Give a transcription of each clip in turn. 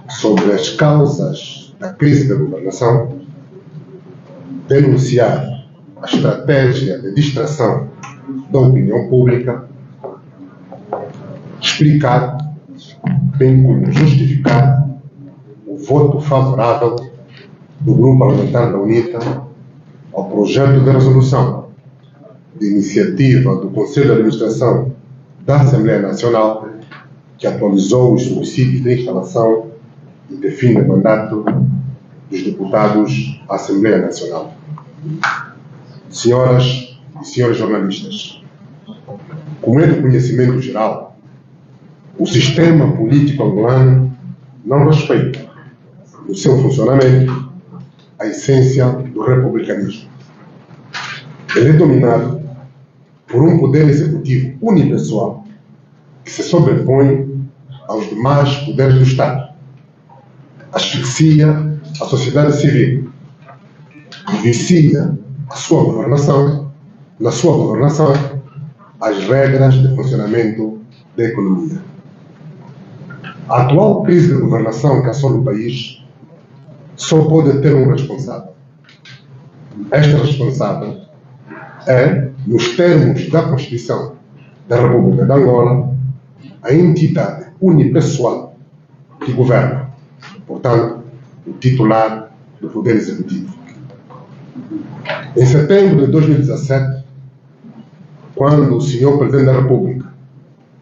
sobre as causas da crise da governação, denunciar a estratégia de distração da opinião pública, explicar, bem como justificar o voto favorável do Grupo Parlamentar da UNITA ao projeto de resolução de iniciativa do Conselho de Administração da Assembleia Nacional que atualizou os subsídios de instalação e de fim de mandato dos deputados à Assembleia Nacional. Senhoras e senhores jornalistas, como é de conhecimento geral, o sistema político angolano não respeita, no seu funcionamento, a essência do republicanismo. Ele é dominado por um poder executivo unipessoal que se sobrepõe aos demais poderes do Estado, asfixia a sociedade civil e vicia na sua governação, as regras de funcionamento da economia. A atual crise de governação que assola o país só pode ter um responsável. Este responsável é, nos termos da Constituição da República de Angola, a entidade unipessoal que governa, portanto, o titular do Poder Executivo. Em setembro de 2017, quando o senhor Presidente da República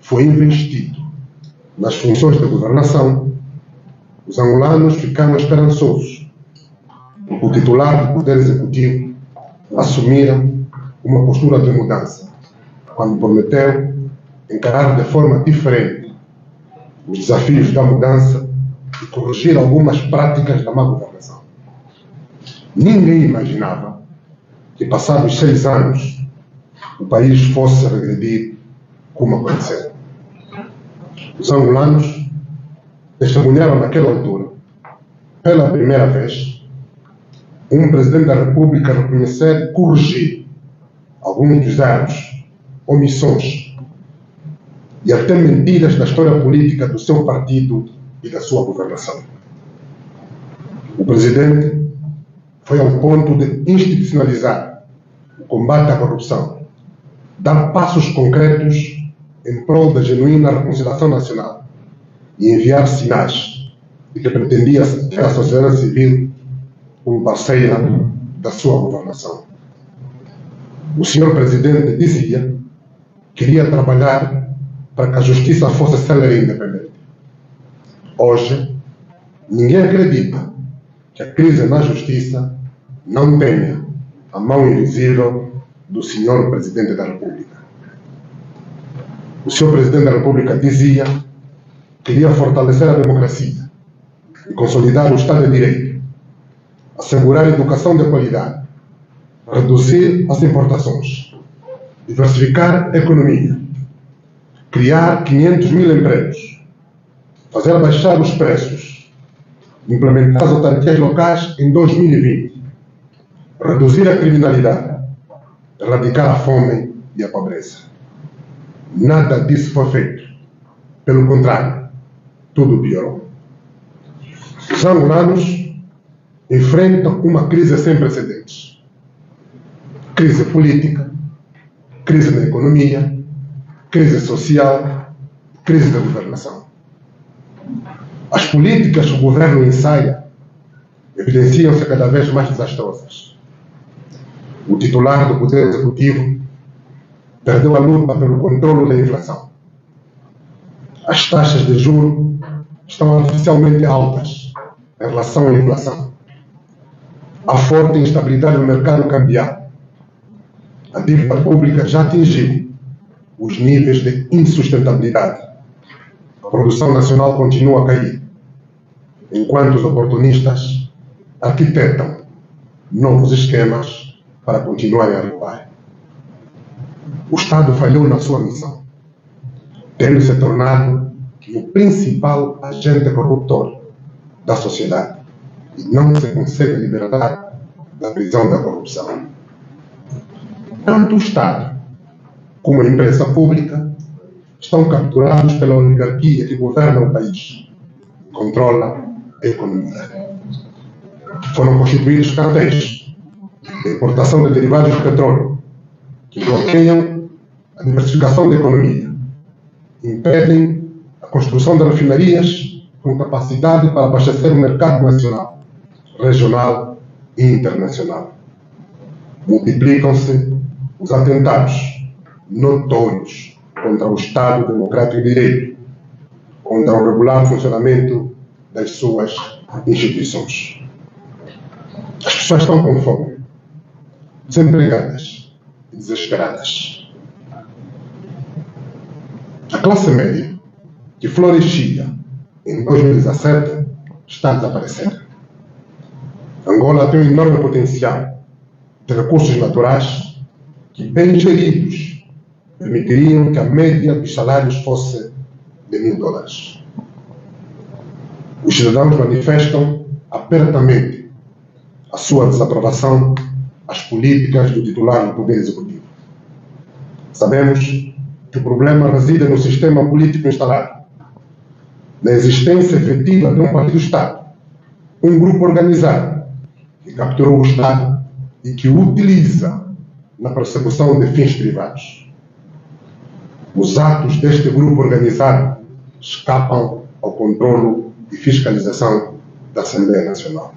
foi investido nas funções de governação, os angolanos ficaram esperançosos. O titular do Poder Executivo assumira uma postura de mudança, quando prometeu encarar de forma diferente os desafios da mudança e corrigir algumas práticas da má governação. Ninguém imaginava que, passados 6 anos, o país fosse regredir como aconteceu. Os angolanos testemunharam naquela altura, pela primeira vez, um Presidente da República reconhecer e corrigir alguns dos erros, omissões e até mentiras da história política do seu partido e da sua governação. O Presidente foi ao ponto de institucionalizar o combate à corrupção, dar passos concretos em prol da genuína reconciliação nacional e enviar sinais de que pretendia ter a sociedade civil como parceira da sua governação. O senhor Presidente dizia que queria trabalhar para que a justiça fosse célere e independente. Hoje, ninguém acredita que a crise na justiça não tenha a mão invisível do senhor Presidente da República. O senhor Presidente da República dizia que queria fortalecer a democracia e consolidar o Estado de Direito, assegurar a educação de qualidade, reduzir as importações, diversificar a economia, criar 500 mil empregos, fazer baixar os preços, implementar as autarquias locais em 2020, reduzir a criminalidade, erradicar a fome e a pobreza. Nada disso foi feito. Pelo contrário, tudo piorou. Os angolanos enfrentam uma crise sem precedentes. Crise política, crise na economia, crise social, crise da governação. As políticas que o governo ensaia evidenciam-se cada vez mais desastrosas. O titular do Poder Executivo perdeu a luta pelo controle da inflação. As taxas de juros estão artificialmente altas em relação à inflação. Há forte instabilidade no mercado cambial. A dívida pública já atingiu os níveis de insustentabilidade. A produção nacional continua a cair, enquanto os oportunistas arquitetam novos esquemas para continuarem a roubar. O Estado falhou na sua missão, tendo se tornado o principal agente corruptor da sociedade e não se consegue libertar da prisão da corrupção. Tanto o Estado como a empresa pública estão capturados pela oligarquia que governa o país, controla a economia. Foram constituídos cartéis de importação de derivados de petróleo que bloqueiam a diversificação da economia, impedem a construção de refinarias com capacidade para abastecer o mercado nacional, regional e internacional. Multiplicam-se os atentados notórios contra o Estado Democrático de Direito, contra o regular funcionamento das suas instituições. As pessoas estão com fome, desempregadas e desesperadas. A classe média, que florescia em 2017, está a desaparecer. Angola tem um enorme potencial de recursos naturais que, bem geridos, permitiriam que a média dos salários fosse de $1.000. Os cidadãos manifestam apertamente a sua desaprovação às políticas do titular do Poder Executivo. Sabemos que o problema reside no sistema político instalado, na existência efetiva de um partido-Estado, um grupo organizado que capturou o Estado e que o utiliza na persecução de fins privados. Os atos deste grupo organizado escapam ao controlo e fiscalização da Assembleia Nacional.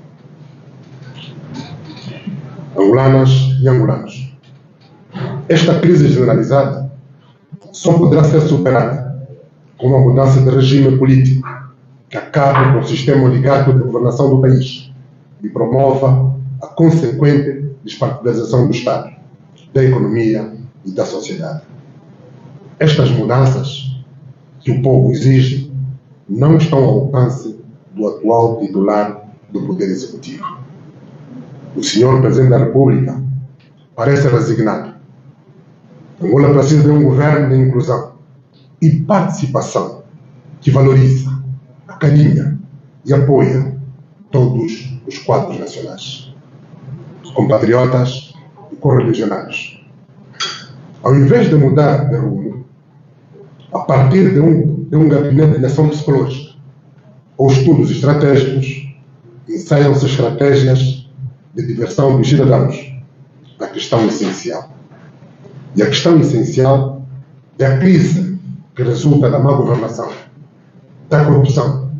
Angolanas e angolanos, esta crise generalizada só poderá ser superada com uma mudança de regime político que acabe com o sistema oligárquico de governação do país e promova a consequente despartidarização do Estado, da economia e da sociedade. Estas mudanças que o povo exige não estão ao alcance do atual titular do Poder Executivo. O senhor Presidente da República parece resignado. Angola precisa de um governo de inclusão e participação que valoriza, acarinha e apoia todos os quadros nacionais, compatriotas e correligionários. Ao invés de mudar de rumo, a partir de um gabinete de ação psicológica ou estudos estratégicos, ensaiam-se estratégias de diversão dos cidadãos da questão essencial. E a questão essencial é a crise que resulta da má governação, da corrupção,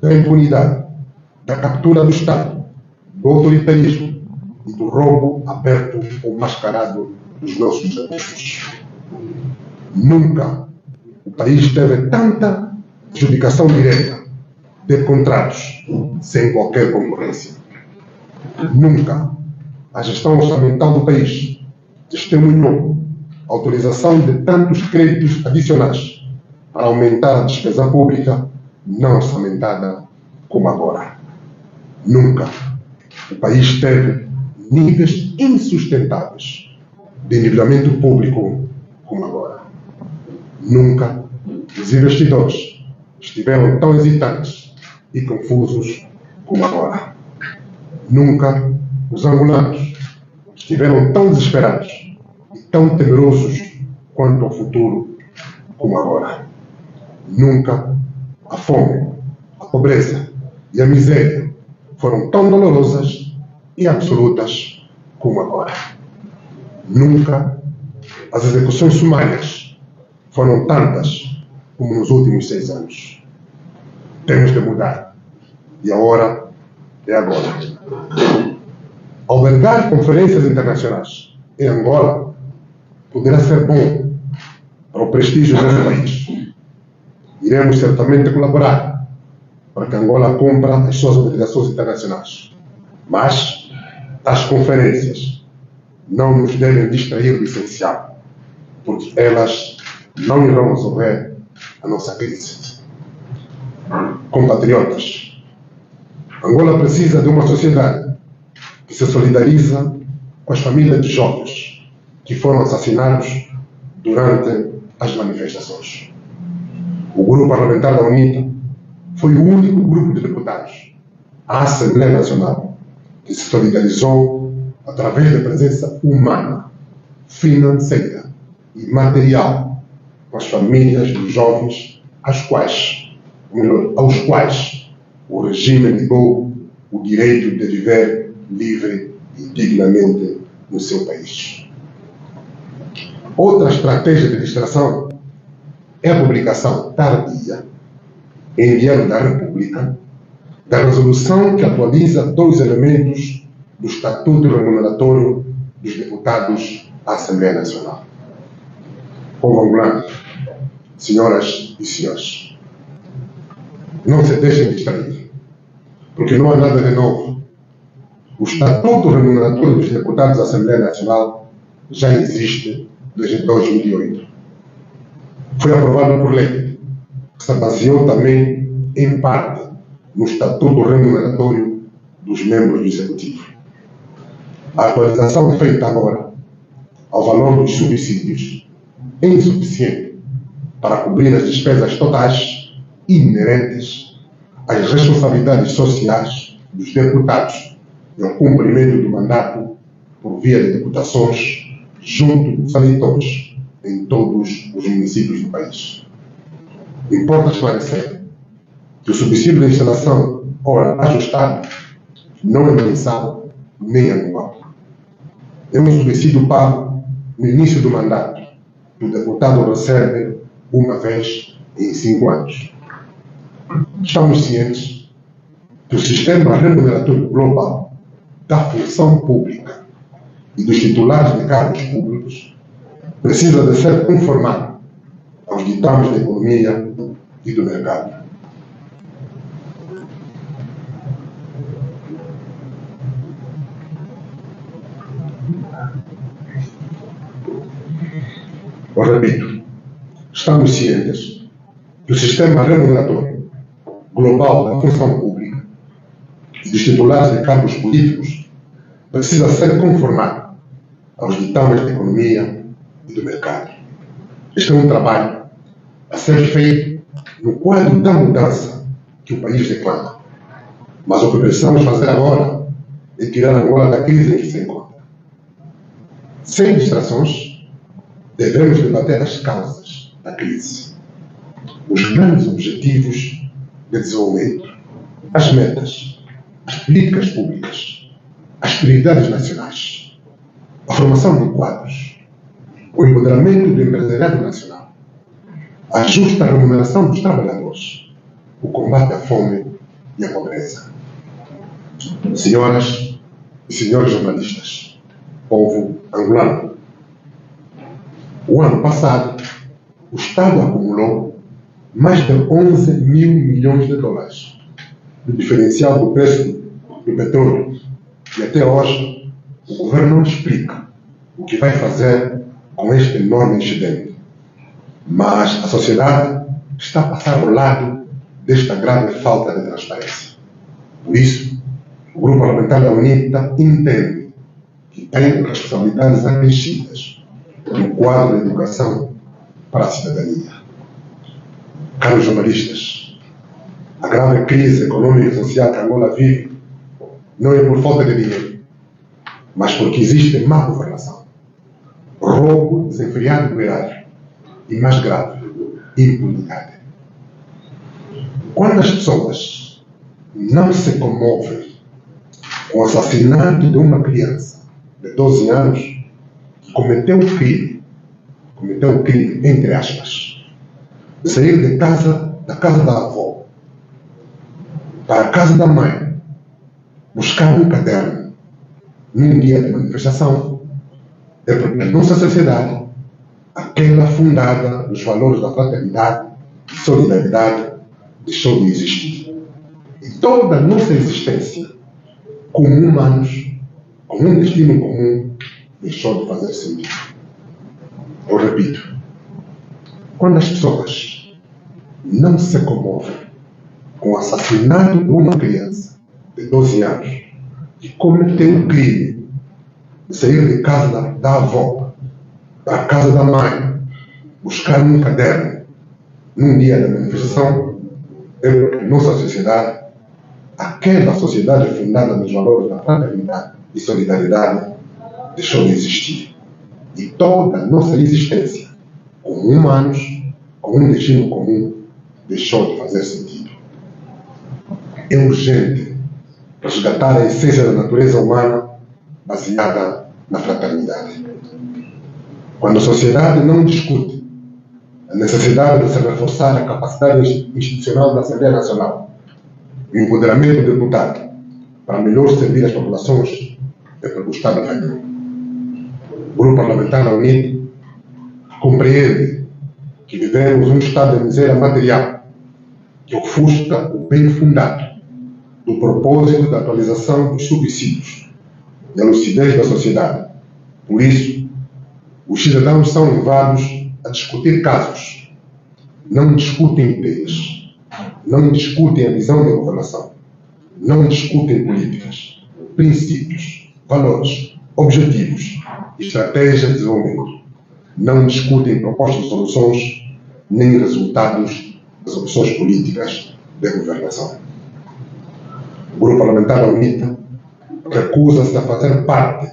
da impunidade, da captura do Estado, do autoritarismo e do roubo aberto ou mascarado dos nossos recursos. Nunca o país teve tanta adjudicação direta de contratos sem qualquer concorrência. Nunca a gestão orçamental do país testemunhou a autorização de tantos créditos adicionais para aumentar a despesa pública não orçamentada como agora. Nunca o país teve níveis insustentáveis de endividamento público como agora. Nunca os investidores estiveram tão hesitantes e confusos como agora. Nunca os angolanos estiveram tão desesperados e tão temerosos quanto ao futuro como agora. Nunca a fome, a pobreza e a miséria foram tão dolorosas e absolutas como agora. Nunca as execuções sumárias foram tantas como nos últimos 6 anos. Temos de mudar. E a hora é agora. Albergar conferências internacionais em Angola poderá ser bom para o prestígio desse país. Iremos certamente colaborar para que Angola cumpra as suas obrigações internacionais. Mas as conferências não nos devem distrair do essencial, porque elas não irão resolver a nossa crise. Compatriotas, Angola precisa de uma sociedade que se solidariza com as famílias de jovens que foram assassinados durante as manifestações. O grupo parlamentar da UNITA foi o único grupo de deputados à Assembleia Nacional que se solidarizou através da presença humana, financeira e material com as famílias dos jovens aos quais o regime negou o direito de viver livre e dignamente no seu país. Outra estratégia de distração é a publicação tardia, em Diário da República, da resolução que atualiza dois elementos do Estatuto Remuneratório dos Deputados à Assembleia Nacional. Povo angolano, senhoras e senhores, não se deixem distrair, porque não há nada de novo. O Estatuto Remuneratório dos Deputados à Assembleia Nacional já existe desde 2008. Foi aprovado por lei, que se baseou também, em parte, no Estatuto Remuneratório dos membros do Executivo. A atualização feita agora ao valor dos subsídios é insuficiente para cobrir as despesas totais inerentes às responsabilidades sociais dos deputados e ao cumprimento do mandato por via de deputações junto dos eleitores em todos os municípios do país. Importa esclarecer que o subsídio de instalação, ora ajustado, não é mensal nem anual. É um subsídio pago no início do mandato, que o deputado recebe uma vez em 5 anos. Estamos cientes que o sistema remuneratório global da função pública e dos titulares de cargos públicos precisa de ser conformado aos ditames da economia e do mercado. Eu repito, estamos cientes que o sistema remuneratório global da função pública e dos titulares de cargos políticos precisa ser conformado aos ditames da economia e do mercado. Este é um trabalho a ser feito no quadro da mudança que o país reclama. Mas o que precisamos fazer agora é tirar Angola da crise em que se encontra. Sem distrações, devemos debater as causas da crise, os grandes objetivos de desenvolvimento, as metas, as políticas públicas, as prioridades nacionais, a formação de quadros, o empoderamento do empresariado nacional, a justa remuneração dos trabalhadores, o combate à fome e à pobreza. Senhoras e senhores jornalistas, povo angolano, o ano passado, o Estado acumulou mais de 11 mil milhões de dólares do diferencial do preço do petróleo. E até hoje, o governo não explica o que vai fazer com este enorme excedente. Mas a sociedade está a passar ao lado desta grave falta de transparência. Por isso, o Grupo Parlamentar da UNITA entende que tem responsabilidades acrescidas no quadro de educação para a cidadania. Caros jornalistas, a grave crise econômica e social que Angola vive não é por falta de dinheiro, mas porque existe má governação, roubo desenfreado do erário e, mais grave, impunidade. Quando as pessoas não se comovem com o assassinato de uma criança de 12 anos que cometeu um crime, entre aspas, de sair da casa da avó, para a casa da mãe, buscar um caderno num dia de manifestação, é porque a nossa sociedade, aquela fundada nos valores da fraternidade e solidariedade, deixou de existir. E toda a nossa existência, como humanos, com um destino comum, deixou de fazer sentido. Eu repito, quando as pessoas não se comovem com o assassinato de uma criança de 12 anos que cometeu um crime de sair de casa da avó para a casa da mãe, buscar um caderno num dia da manifestação, é porque a nossa sociedade, aquela sociedade fundada nos valores da fraternidade e solidariedade, deixou de existir. E toda a nossa existência, como humanos, com um destino comum, deixou de fazer sentido. É urgente resgatar a essência da natureza humana baseada na fraternidade. Quando a sociedade não discute a necessidade de se reforçar a capacidade institucional da Assembleia Nacional, o empoderamento do deputado para melhor servir as populações, é porque o Estado falhou. O Grupo Parlamentar da UNITA compreende que vivemos um estado de miséria material que ofusca o bem fundado do propósito da atualização dos subsídios e a lucidez da sociedade. Por isso, os cidadãos são levados a discutir casos, não discutem ideias, não discutem a visão da governação, não discutem políticas, princípios, valores, objetivos, estratégias de desenvolvimento, não discutem propostas de soluções nem resultados das opções políticas da governação. O Grupo Parlamentar da UNITA recusa-se a fazer parte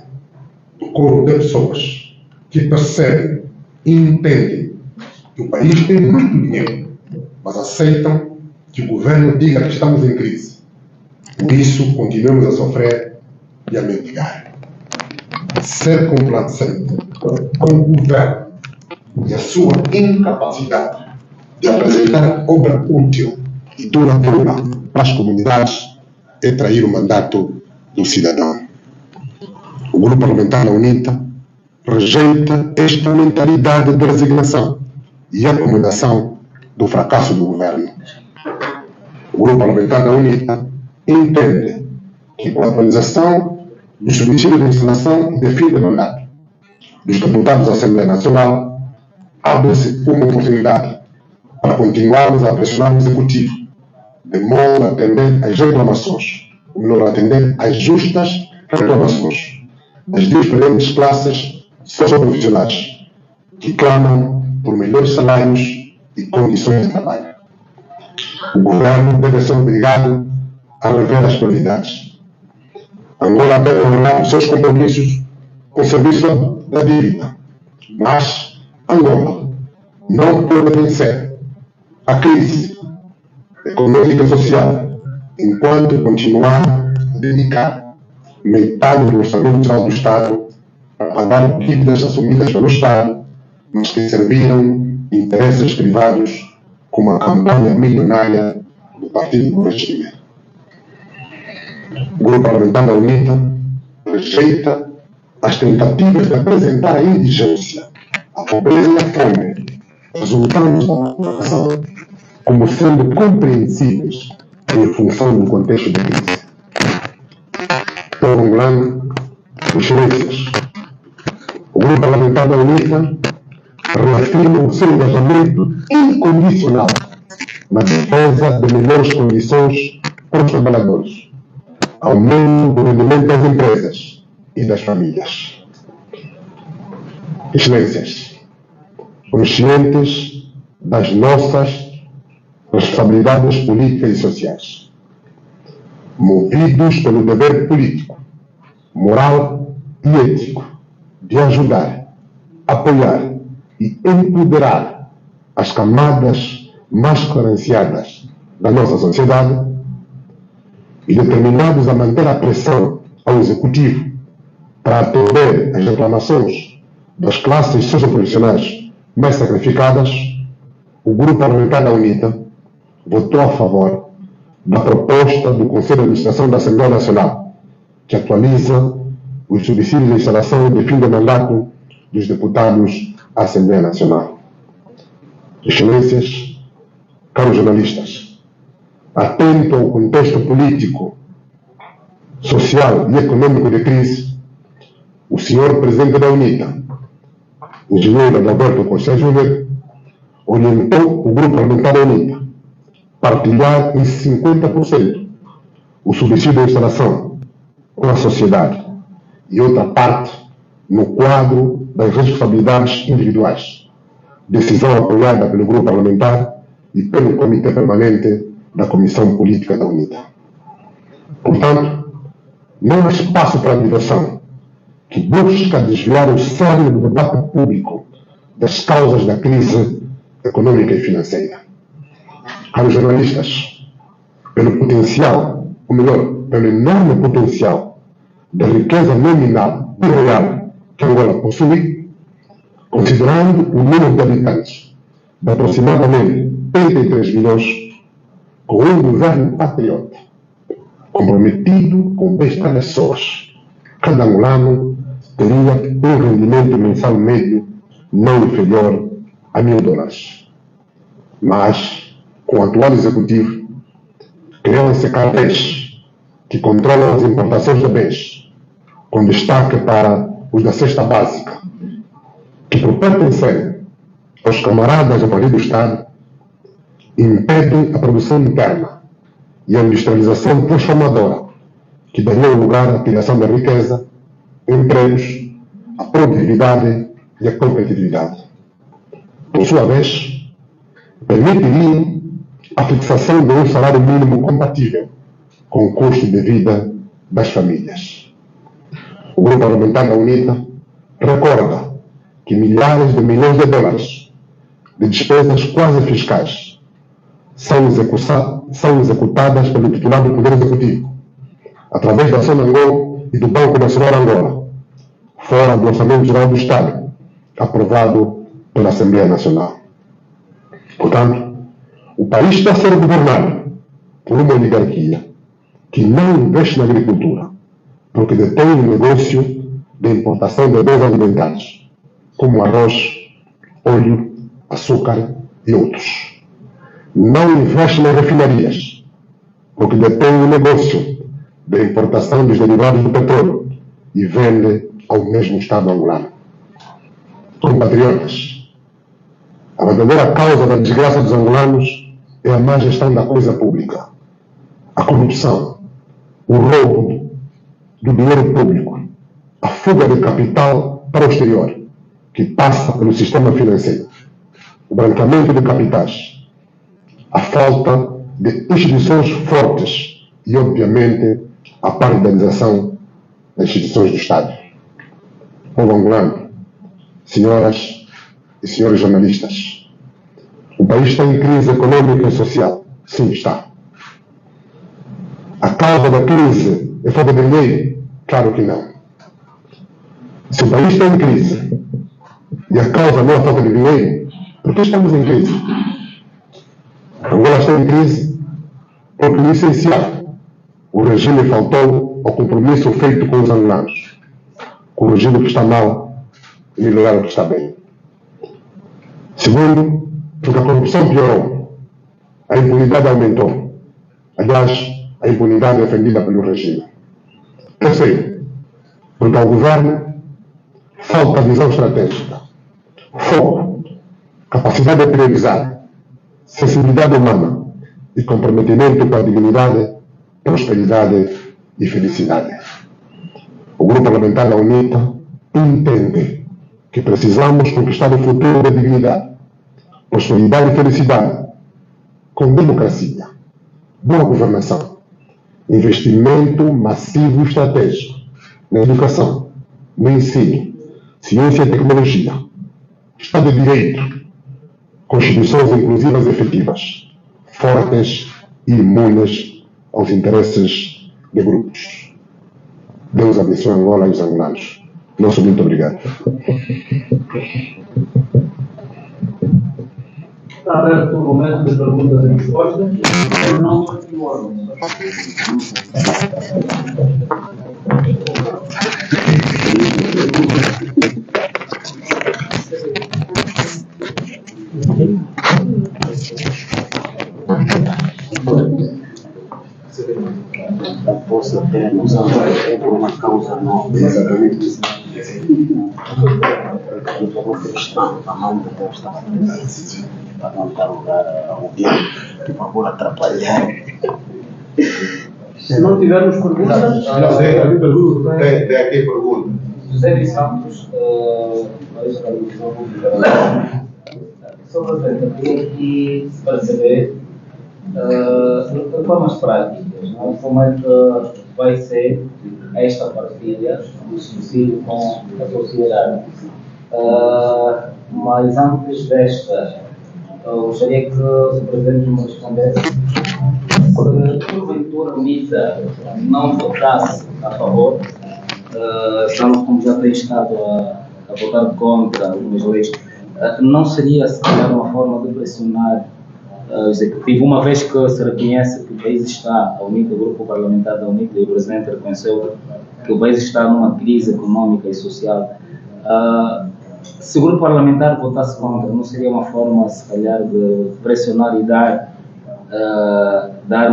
do coro de pessoas que percebem e entendem que o país tem muito dinheiro, mas aceitam que o governo diga que estamos em crise. Por isso, continuamos a sofrer e a mendigar. Ser complacente com o governo e a sua incapacidade de apresentar obra útil e duradoura para as comunidades é trair o mandato do cidadão. O Grupo Parlamentar da UNITA rejeita esta mentalidade de resignação e acomodação do fracasso do governo. O Grupo Parlamentar da UNITA entende que com a atualização do subsídio de instalação de fim de mandato dos deputados da Assembleia Nacional, abre-se uma oportunidade para continuarmos a pressionar o Executivo de modo a atender às reclamações, ou melhor, atender às justas reclamações das diferentes classes socioprofissionais que clamam por melhores salários e condições de trabalho. O governo deve ser obrigado a rever as prioridades. Angola deve honrar os seus compromissos com o serviço da dívida, mas Angola não pode vencer a crise econômica e social enquanto continuar a dedicar metade do orçamento geral do Estado para pagar dívidas assumidas pelo Estado, mas que serviram interesses privados como a campanha milionária do partido do regime. O Grupo Parlamentar da UNITA rejeita as tentativas de apresentar a indigência, a pobreza e a fome resultantes da população como sendo compreensíveis em função do contexto de crise. Prolongando excelências, o Grupo Parlamentar da UNITA reafirma o seu engajamento incondicional na defesa de melhores condições para os trabalhadores, aumento do rendimento das empresas e das famílias. Excelências, conscientes das nossas responsabilidades políticas e sociais, movidos pelo dever político, moral e ético de ajudar, apoiar e empoderar as camadas mais carenciadas da nossa sociedade e determinados a manter a pressão ao Executivo para atender às reclamações das classes socioprofissionais mais sacrificadas, o Grupo Parlamentar da UNITA votou a favor da proposta do Conselho de Administração da Assembleia Nacional, que atualiza os subsídios de instalação de fim de mandato dos deputados à Assembleia Nacional. Excelências, caros jornalistas, atento ao contexto político, social e econômico de crise, o senhor Presidente da UNITA, engenheiro Adalberto Costa Júnior, orientou o Grupo Parlamentar da UNITA partilhar em 50% o subsídio de instalação com a sociedade e outra parte no quadro das responsabilidades individuais, decisão apoiada pelo Grupo Parlamentar e pelo Comitê Permanente da Comissão Política da UNITA. Portanto, não há espaço para a diversão que busca desviar o cerne do debate público das causas da crise econômica e financeira. Caros jornalistas, pelo potencial, ou melhor, pelo enorme potencial da riqueza nominal e real que Angola possui, considerando o número de habitantes de aproximadamente 33 milhões, com um governo patriota, comprometido com o bem-estar das pessoas, cada angolano teria um rendimento mensal médio não inferior a $1.000. Mas, com o atual executivo, criam-se cartéis que controlam as importações de bens, com destaque para os da cesta básica, que, por pertencerem aos camaradas do Partido do Estado, impedem a produção interna e a industrialização transformadora, que daria lugar à criação da riqueza, empregos, a produtividade e a competitividade. Por sua vez, permitiriam a fixação de um salário mínimo compatível com o custo de vida das famílias. O Grupo Parlamentar da UNITA recorda que milhares de milhões de dólares de despesas quase fiscais são executadas pelo titular do Poder Executivo, através da Sonangol e do Banco Nacional Angola, fora do Orçamento Geral do Estado, aprovado pela Assembleia Nacional. Portanto, o país está a ser governado por uma oligarquia que não investe na agricultura, porque detém o negócio de importação de bens alimentares, como arroz, óleo, açúcar e outros. Não investe nas refinarias, porque detém o negócio de importação dos derivados do petróleo e vende ao mesmo Estado angolano. Compatriotas, a verdadeira causa da desgraça dos angolanos é a má gestão da coisa pública, a corrupção, o roubo do dinheiro público, a fuga de capital para o exterior, que passa pelo sistema financeiro, o branqueamento de capitais, a falta de instituições fortes e, obviamente, a partidarização das instituições do Estado. Povo angolano, senhoras e senhores jornalistas, o país está em crise econômica e social. Sim, está. A causa da crise é falta de dinheiro? Claro que não. Se o país está em crise e a causa não é a falta de dinheiro, por que estamos em crise? Angola está em crise porque, no essencial, o regime faltou ao compromisso feito com os angolanos, corrigindo o que está mal e melhorar o que está bem. Segundo, porque a corrupção piorou, a impunidade aumentou. Aliás, a impunidade é defendida pelo regime. Terceiro, porque ao governo falta visão estratégica, foco, capacidade de priorizar, sensibilidade humana e comprometimento com a dignidade, prosperidade e felicidade. O Grupo Parlamentar da UNITA entende que precisamos conquistar o futuro da dignidade, prosperidade e felicidade, com democracia, boa governação, investimento massivo e estratégico na educação, no ensino, ciência e tecnologia, Estado de Direito, constituições inclusivas e efetivas, fortes e imunes aos interesses de grupos. Deus abençoe Angola e os angolanos. Nosso muito obrigado. Está aberto o momento de perguntas e respostas. Não continuamos. Possa ter noção por uma causa nova. Exatamente. O Estado também deve estar para não dar lugar a alguém que procura atrapalhar. Se não tivermos perguntas, Tem aqui pergunta. José de Santos, País da Televisão Pública. Sobre a venda, queria aqui para saber de formas práticas, não? Como é que vai ser esta partilha do subsídio com a sociedade. Mas antes desta, eu gostaria que o Presidente me respondesse Se porventura a UNITA não votasse a favor, tal como já tem estado a votar contra algumas leis, não seria se calhar uma forma de pressionar o Executivo, uma vez que se reconhece que o país está, a UNITA, o grupo parlamentar da UNITA e o Presidente reconheceu que o país está numa crise económica e social. Se o grupo parlamentar votasse contra, não seria uma forma, se calhar, de pressionar e dar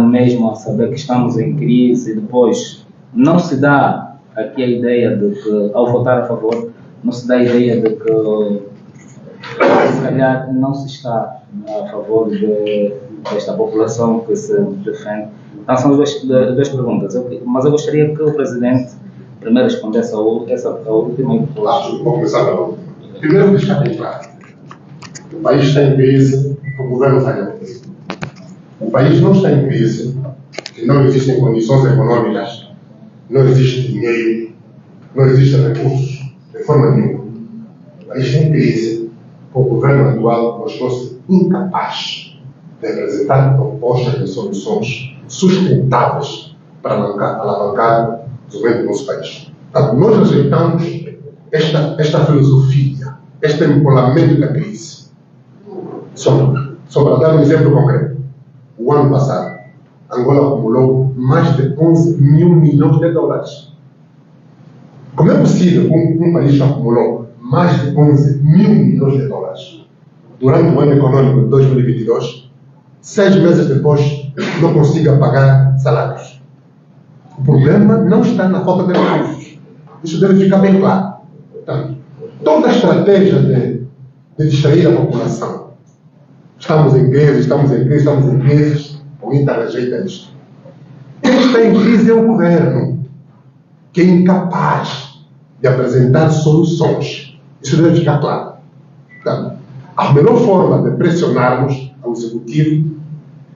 mesmo a saber que estamos em crise e depois não se dá aqui a ideia de que, ao votar a favor, não se dá a ideia de que, se calhar, não se está a favor desta população que se defende. Então, são duas perguntas, mas eu gostaria que o Presidente primeiro respondesse a última e depois... Vou começar pela última. Primeiro, deixar bem claro: o país está em crise, o governo está em crise. O país não está em crise, que não existem condições econômicas, não existe dinheiro, não existem recursos, de forma nenhuma. O país está em crise, o governo atual mostrou-se incapaz de apresentar propostas de soluções sustentáveis para alavancar o desenvolvimento do nosso país. Portanto, nós rejeitamos esta filosofia, este empolamento da crise. Só para dar um exemplo concreto. O ano passado, Angola acumulou mais de 11 mil milhões de dólares. Como é possível um país que acumulou mais de 11 mil milhões de dólares durante o ano econômico de 2022, 6 meses depois, não consiga pagar salários? O problema não está na falta de recursos. Isso deve ficar bem claro. Portanto, toda a estratégia de distrair a população, estamos em crise, o INTA rejeita isto. Quem está em crise é o governo, que é incapaz de apresentar soluções. Isso deve ficar claro. Portanto, a melhor forma de pressionarmos ao Executivo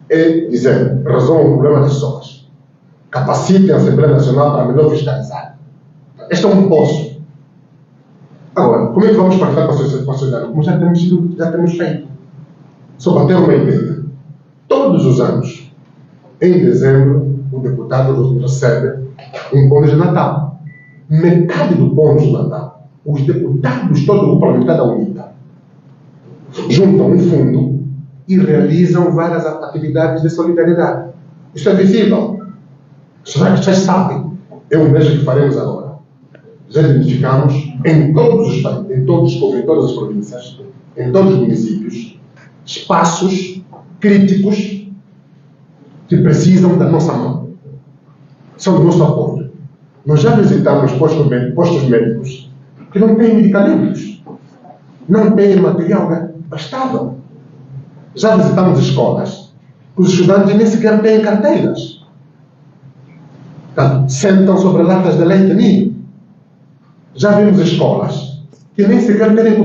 é dizer: resolvam o problema das pessoas, capacitem a Assembleia Nacional para melhor fiscalizar. Este é um poço. Agora, como é que vamos partir para a sociedade? Como já temos feito. Só para ter uma ideia, todos os anos, em dezembro, o deputado recebe um bônus de Natal. Metade do bônus de Natal, os deputados, todo o parlamentar da UNITA, juntam um fundo e realizam várias atividades de solidariedade. Isso é visível. Vocês sabem. É um mesmo que faremos agora. Já identificamos em todos os países, em todas as províncias, em todos os municípios, espaços críticos que precisam da nossa mão. São do nosso apoio. Nós já visitamos postos médicos que não têm medicamentos, não têm material bastável. Já visitamos escolas que os estudantes nem sequer têm carteiras. Portanto, sentam sobre latas de leite ninho. Já vimos escolas que nem sequer têm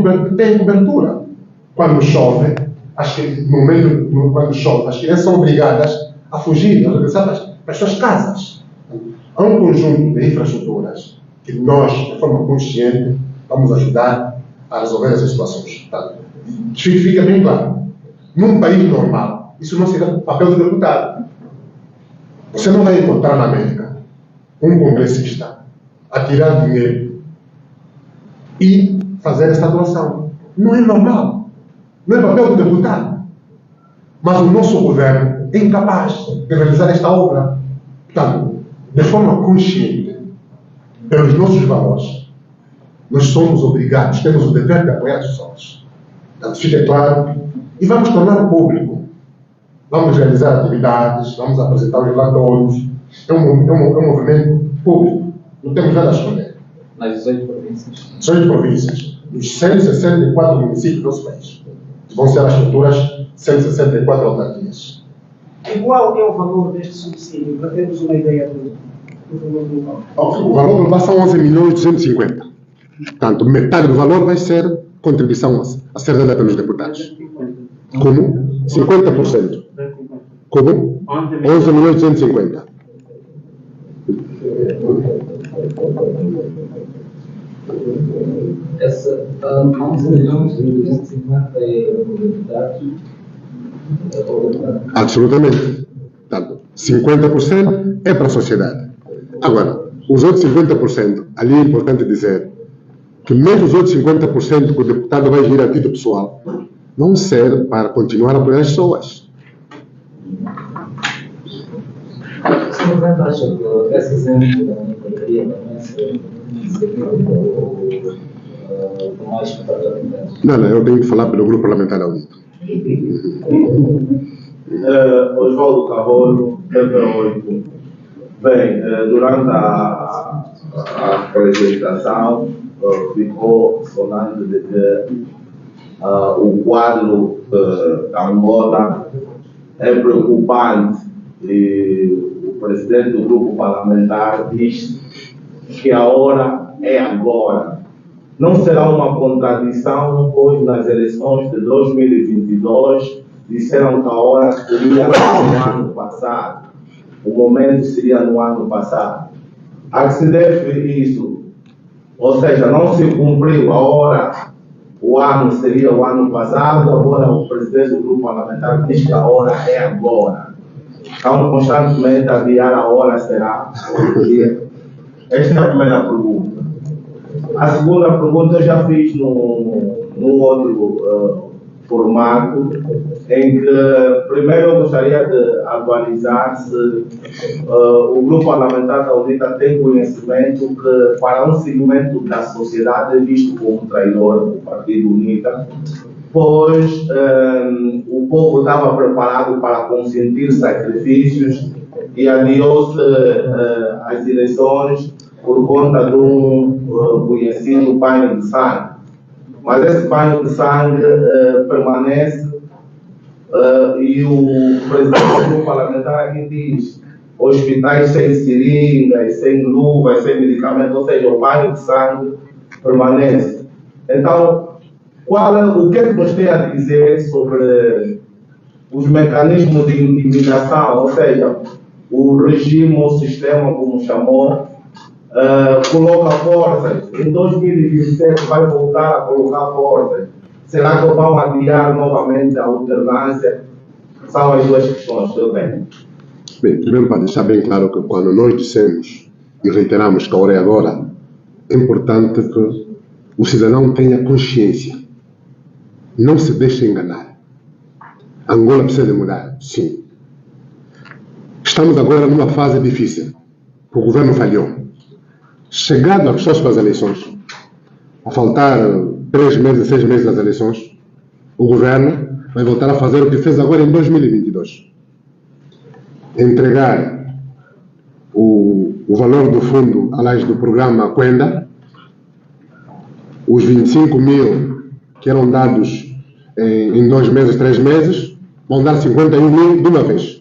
cobertura. Quando chove, quando chove, as crianças são obrigadas a fugir, a regressar para as suas casas. Há um conjunto de infraestruturas que nós, de forma consciente, vamos ajudar a resolver essas situações. Portanto, fica bem claro. Num país normal, isso não seria papel do deputado. Você não vai encontrar na América um congressista a tirar dinheiro e fazer essa doação. Não é normal. Não é papel do deputado. Mas o nosso governo é incapaz de realizar esta obra. Portanto, de forma consciente, pelos nossos valores, nós somos obrigados, temos o dever de apoiar as pessoas. Portanto, fica claro. E vamos tornar público. Vamos realizar atividades, vamos apresentar os relatórios. É um movimento público. Não temos nada a esconder. Nas 18 províncias. 18 províncias. Os 164 municípios do nosso país. Vão ser as futuras 164 autarquias. E qual é o valor deste subsídio? Para termos uma ideia do valor global. O valor global são 11.250. Portanto, metade do valor vai ser contribuição a ser dada pelos deputados. Como? 50%. Como? 11.250. Essa 11 milhões de 250 é o deputado? Absolutamente. Portanto, 50% é para a sociedade. Agora, os outros 50%, ali é importante dizer que mesmo os outros 50% que o deputado vai gerir a título pessoal, não serve para continuar a apoiar as pessoas. Sr. Presidente, acha que esse exemplo da minha categoria também seria do mais parlamentares? Não, eu tenho que falar pelo grupo parlamentar da União. Oswaldo Carvalho, TV8. Bem, durante a apresentação ficou sonante de que o quadro da Angola é preocupante e o presidente do grupo parlamentar diz que a hora é agora. Não será uma contradição, pois nas eleições de 2022 disseram que a hora seria no ano passado, o momento seria no ano passado. A que se deve isso? Ou seja, não se cumpriu a hora, o ano seria o ano passado, agora o presidente do grupo parlamentar diz que a hora é agora. Estão constantemente a adiar a hora, será o dia. Esta é a primeira pergunta. A segunda pergunta eu já fiz num outro formato, em que primeiro eu gostaria de atualizar se o grupo parlamentar da UNITA tem conhecimento que para um segmento da sociedade é visto como traidor do Partido UNITA, pois o povo estava preparado para consentir sacrifícios e adiou-se as eleições por conta de um conhecido banho de sangue. Mas esse banho de sangue permanece e o presidente do parlamentar aqui diz hospitais sem seringas, sem luvas, sem medicamentos, ou seja, o banho de sangue permanece. Então, o que é que você tem a dizer sobre os mecanismos de intimidação, ou seja, o regime, o sistema, como chamou, coloca forças, em 2027 vai voltar a colocar forças. Será que vão adiar novamente a alternância? São as duas questões que eu tenho. Bem, primeiro para deixar bem claro que quando nós dissemos e reiteramos que a hora é agora, é importante que o cidadão tenha consciência. Não se deixe enganar. Angola precisa de mudar, sim. Estamos agora numa fase difícil. O governo falhou. Chegado às próximas eleições, a faltar 3 meses, 6 meses das eleições, o governo vai voltar a fazer o que fez agora em 2022. Entregar o valor do fundo, aliás, do programa Quenda, os 25 mil que eram dados em 2 meses, 3 meses, vão dar 51 mil de uma vez.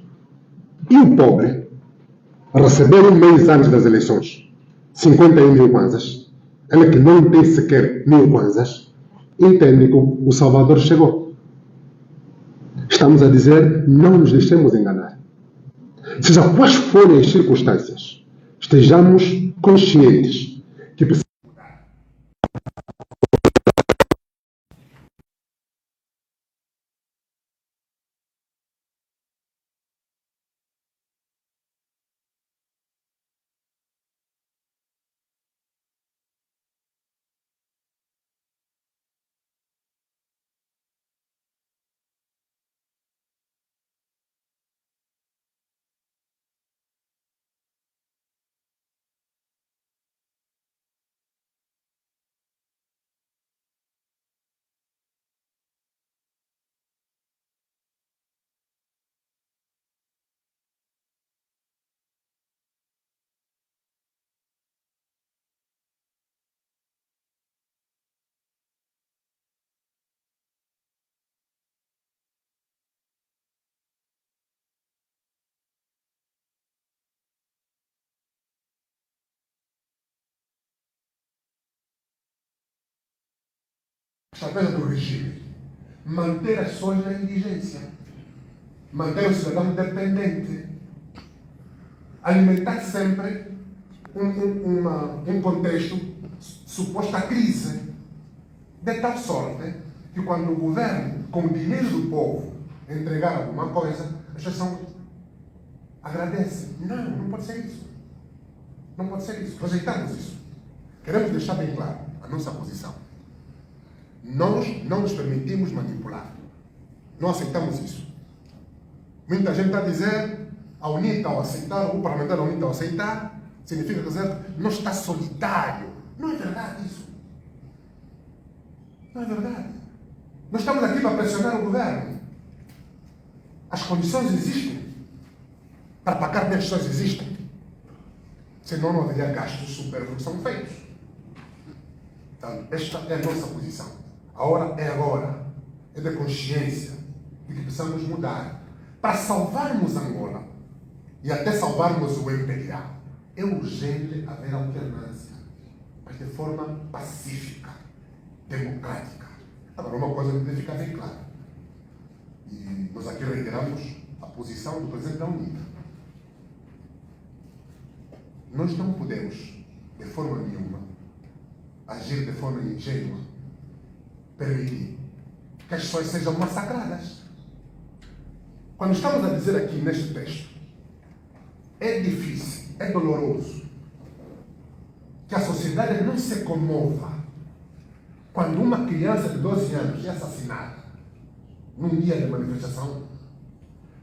E o pobre receber um mês antes das eleições 51 mil kwanzas, ele que não tem sequer 1000 kwanzas, entende que o Salvador chegou. Estamos a dizer, não nos deixemos enganar. Seja quais forem as circunstâncias, estejamos conscientes que precisamos. Estratégia do regime, manter as pessoas na indigência, manter o cidadão dependente, alimentar sempre um contexto suposto à crise, de tal sorte que quando o governo, com o dinheiro do povo, entregar alguma coisa, as pessoas são agradece. Não pode ser isso. Não pode ser isso. Rejeitamos isso. Queremos deixar bem claro a nossa posição. Nós não nos permitimos manipular. Não aceitamos isso. Muita gente está a dizer, a UNITA ao aceitar, o parlamentar da UNITA ao aceitar, significa dizer que não está solitário. Não é verdade isso. Não é verdade. Nós estamos aqui para pressionar o governo. As condições existem. Para pagar as pessoas existem. Senão não haveria gastos supérfluos que são feitos. Então, esta é a nossa posição. A hora é agora. É da consciência de que precisamos mudar. Para salvarmos Angola e até salvarmos o imperial, é urgente haver alternância, mas de forma pacífica, democrática. Agora, uma coisa deve ficar bem clara. E nós aqui reiteramos a posição do presidente da UNITA. Nós não podemos, de forma nenhuma, agir de forma ingênua, permitir que as pessoas sejam massacradas. Quando estamos a dizer aqui neste texto, é difícil, é doloroso que a sociedade não se comova quando uma criança de 12 anos é assassinada num dia de manifestação,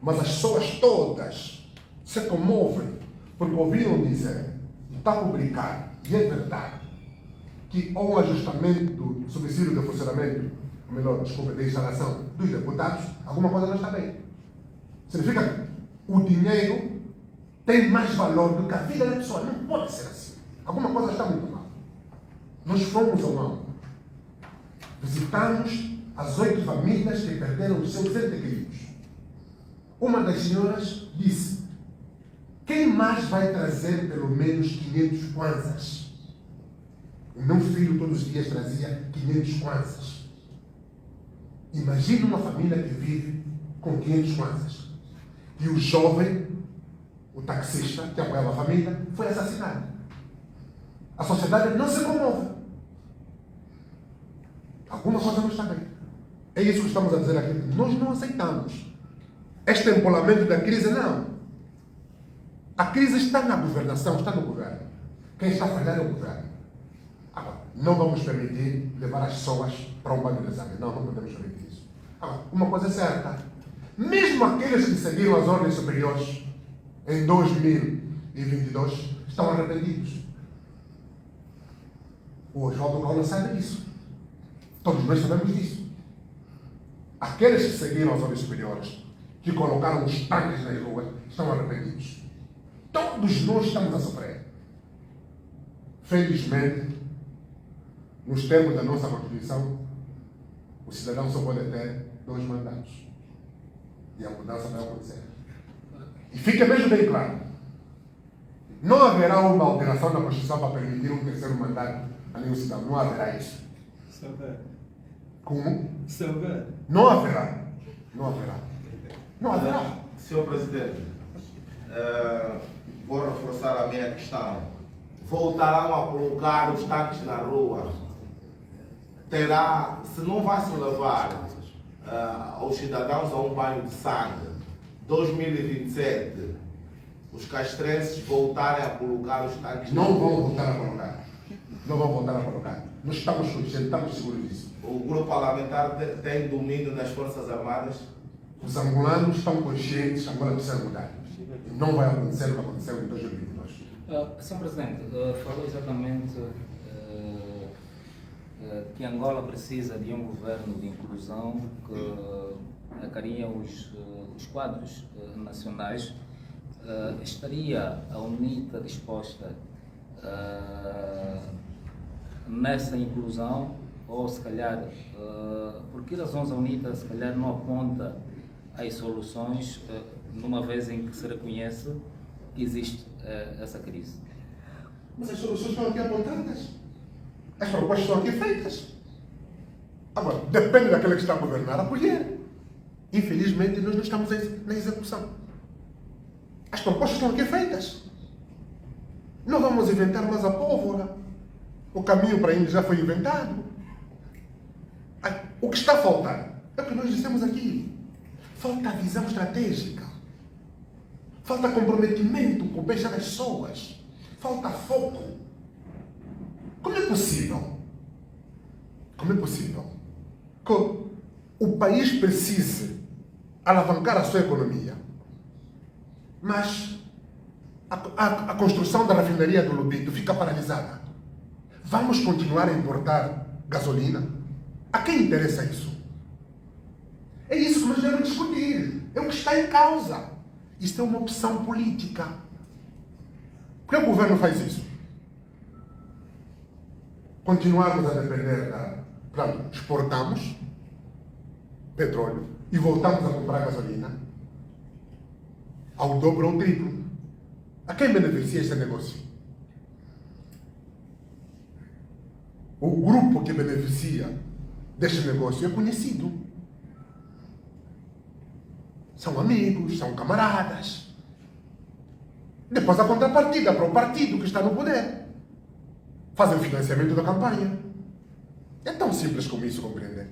mas as pessoas todas se comovem porque ouviram dizer, está publicado, e é verdade, que há um ajustamento do subsídio de funcionamento, ou melhor, desculpa, de instalação dos deputados, alguma coisa não está bem. Significa que o dinheiro tem mais valor do que a vida da pessoa. Não pode ser assim. Alguma coisa está muito mal. Nós fomos ao mal. Visitamos as 8 famílias que perderam os seus entes queridos. Uma das senhoras disse, quem mais vai trazer pelo menos 500 kwanzas? O meu filho todos os dias trazia 500 kwanzas. Imagina uma família que vive com 500 kwanzas. E o jovem, o taxista, que apoiava a família, foi assassinado. A sociedade não se comove. Alguma coisa não está bem. É isso que estamos a dizer aqui. Nós não aceitamos. Este empolamento da crise, não. A crise está na governação, está no governo. Quem está a falhar é o governo. Agora, não vamos permitir levar as pessoas para um banho de exame. Não podemos permitir isso. Agora, uma coisa é certa. Mesmo aqueles que seguiram as ordens superiores em 2022 estão arrependidos. O Oswaldo Cola sabe disso. Todos nós sabemos disso. Aqueles que seguiram as ordens superiores, que colocaram os tanques nas ruas, estão arrependidos. Todos nós estamos a sofrer. Felizmente, nos termos da nossa Constituição, o cidadão só pode ter 2 mandatos. E a mudança vai acontecer. E fica mesmo bem claro. Não haverá uma alteração na Constituição para permitir um 3º mandato a nenhum cidadão. Não haverá isso. Se houver. Como? Se houver. Não haverá. Não haverá. Não haverá. Senhor Presidente, vou reforçar a minha questão. Voltarão a colocar os tanques na rua. Terá, se não vai se levar aos cidadãos a um banho de sangue, 2027, os castrenses voltarem a colocar os tanques na Não rua. vão voltar a colocar. Não vão voltar a colocar. Nós estamos conscientes, estamos seguros disso. O grupo parlamentar tem domínio das Forças Armadas. Os angolanos estão conscientes que Angola precisa mudar. E não vai acontecer o que aconteceu em 2022. Sr. Presidente, falou exatamente que Angola precisa de um governo de inclusão que acarinha os quadros nacionais. Estaria a UNITA disposta nessa inclusão, ou se calhar, por que razões a UNITA se calhar não aponta as soluções, numa vez em que se reconhece que existe essa crise? Mas as soluções estão aqui apontadas. As propostas estão aqui feitas. Agora, depende daquele que está a governar apoiar. Infelizmente, nós não estamos na execução. As propostas estão aqui feitas. Não vamos inventar mais a pólvora. O caminho para ele já foi inventado. O que está a faltar é o que nós dissemos aqui. Falta a visão estratégica. falta comprometimento com o bem das pessoas, falta foco. Como é possível? Como é possível que o país precise alavancar a sua economia, mas a construção da refinaria do Lubito fica paralisada? Vamos continuar a importar gasolina? A quem interessa isso? É isso que nós devemos discutir. É o que está em causa. Isto é uma opção política. Por que o governo faz isso? Continuarmos a depender Portanto, exportamos petróleo e voltamos a comprar gasolina ao dobro ou ao triplo. A quem beneficia este negócio? O grupo que beneficia deste negócio é conhecido. São amigos, são camaradas. Depois a contrapartida para o partido que está no poder. Fazem o financiamento da campanha. É tão simples como isso, compreender?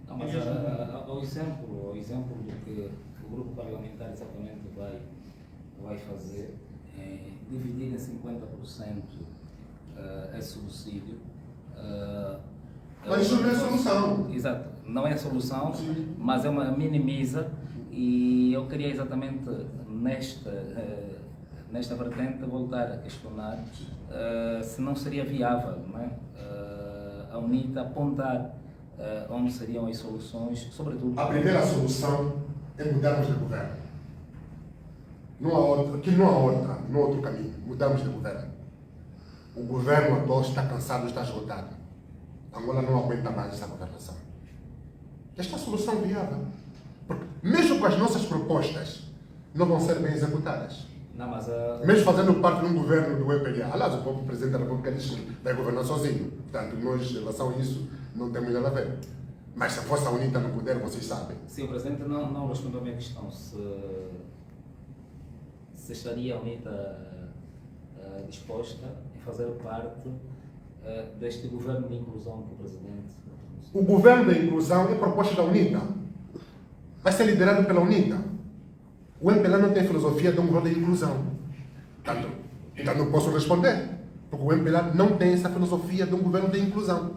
Não, mas ao exemplo do que o grupo parlamentar exatamente vai fazer, dividir em 50% esse subsídio. Mas isso não é a solução. Exato, não é a solução, Sim. mas é uma minimiza, e eu queria exatamente nesta vertente voltar a questionar se não seria viável, não é? A UNITA apontar onde seriam as soluções, sobretudo... A primeira solução é mudarmos de governo. Não há outra, aqui não há outro caminho. Mudamos de governo. O governo atual está cansado, está esgotado. Angola não aguenta mais essa governação. Esta é a solução viável. Porque mesmo com as nossas propostas, não vão ser bem executadas. Não, mas Mesmo fazendo parte de um governo do EPA. Aliás, o próprio Presidente da República diz que vai governar sozinho. Portanto, nós, em relação a isso, não temos nada a ver. Mas se fosse a UNITA no poder, vocês sabem. se o Presidente não respondeu a minha questão, se estaria a UNITA disposta em fazer parte deste governo de inclusão que o Presidente... O governo da inclusão é proposta da UNITA. Vai ser liderado pela UNITA. O MPLA não tem filosofia de um governo de inclusão. Então não posso responder. Porque o MPLA não tem essa filosofia de um governo de inclusão.